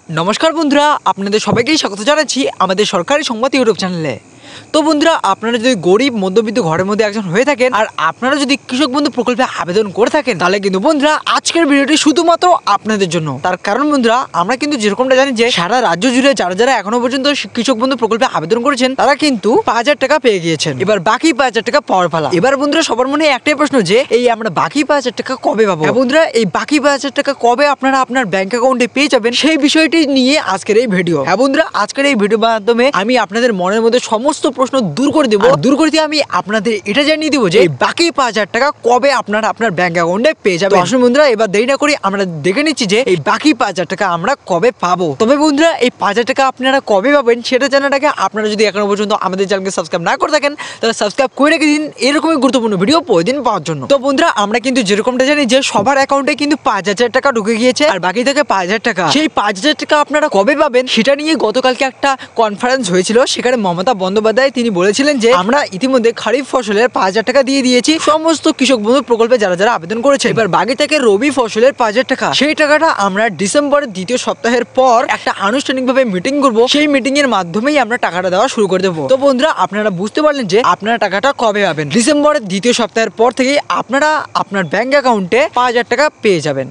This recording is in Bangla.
নমস্কার বন্ধুরা, আপনাদের সবাইকেই স্বাগত জানাচ্ছি আমাদের সরকারি সংবাদ ইউটিউব চ্যানেলে। তো বন্ধুরা, আপনারা যদি গরিব মধ্যবিত্ত ঘরের মধ্যে একজন হয়ে থাকেন আর আপনারা যদি কৃষক বন্ধু প্রকল্পে আবেদন করে থাকেন, তাহলে কিন্তু বন্ধুরা আজকের ভিডিওটি শুধুমাত্র আপনাদের জন্য। তার কারণ বন্ধুরা, আমরা কিন্তু যেরকমটা জানি যে সারা রাজ্য জুড়ে যারা যারা এখনো পর্যন্ত কৃষক বন্ধু প্রকল্পে আবেদন করেছেন তারা কিন্তু 5,000 টাকা পেয়ে গিয়েছেন। এবার বাকি 5,000 টাকা পাওয়ার পালা। এবার বন্ধুরা সবার মনে একটাই প্রশ্ন যে এই আমরা বাকি 5,000 টাকা কবে পাবো? বন্ধুরা, এই বাকি 5,000 টাকা কবে আপনারা আপনার ব্যাংক অ্যাকাউন্টে পেয়ে যাবেন সেই বিষয়টি নিয়ে আজকের এই ভিডিও। হ্যাঁ বন্ধুরা, আজকের এই ভিডিওর মাধ্যমে আমি আপনাদের মনের মধ্যে সমস্ত প্রশ্ন দূর করে দেবো। দূর করে দিয়ে আমি আপনাদের এটা জানিয়ে দেবো যে এই বাকি 5,000 টাকা কবে আপনারা আপনার ব্যাংক অ্যাকাউন্টে পেয়ে যাবেন। আসুন বন্ধুরা, এবার দেরি না করে আমরা দেখে নিচ্ছি যে এই বাকি 5,000 টাকা আমরা কবে পাবো। তবে বন্ধুরা, এই 5,000 টাকা আপনারা কবে পাবেন সেটা জানার আগে আপনারা যদি এখনো পর্যন্ত আমাদের চ্যানেলকে সাবস্ক্রাইব না করে থাকেন তাহলে সাবস্ক্রাইব করে রেখে দিন এরকমই গুরুত্বপূর্ণ ভিডিও প্রতিদিন পাওয়ার জন্য। তো বন্ধুরা, আমরা কিন্তু যেরকমটা জানি যে সবার অ্যাকাউন্টে কিন্তু 5,000 টাকা ঢুকে গিয়েছে আর বাকি থাকে 5,000 টাকা। সেই 5,000 টাকা আপনারা কবে পাবেন সেটা নিয়ে গতকালকে একটা কনফারেন্স হয়েছিল। সেখানে মমতা বন্দ্যোপাধ্যায় তিনি বলেছিলেন যে আমরা ইতিমধ্যে খারিফ ফসলের 5,000 টাকা দিয়ে দিয়েছি সমস্ত কৃষক বন্ধু প্রকল্পে যারা যারা আবেদন করেছে। এবার বাকি থেকে রবি ফসলের 5,000 টাকা, সেই টাকাটা আমরা ডিসেম্বরের দ্বিতীয় সপ্তাহের পর একটা আনুষ্ঠানিকভাবে মিটিং করব। সেই মিটিং এর মাধ্যমেই আমরা টাকাটা দেওয়া শুরু করে দেবো। তো বন্ধুরা, আপনারা বুঝতে পারলেন যে আপনারা টাকাটা কবে পাবেন। ডিসেম্বরের দ্বিতীয় সপ্তাহের পর থেকেই আপনারা আপনার ব্যাংক অ্যাকাউন্টে 5,000 টাকা পেয়ে যাবেন।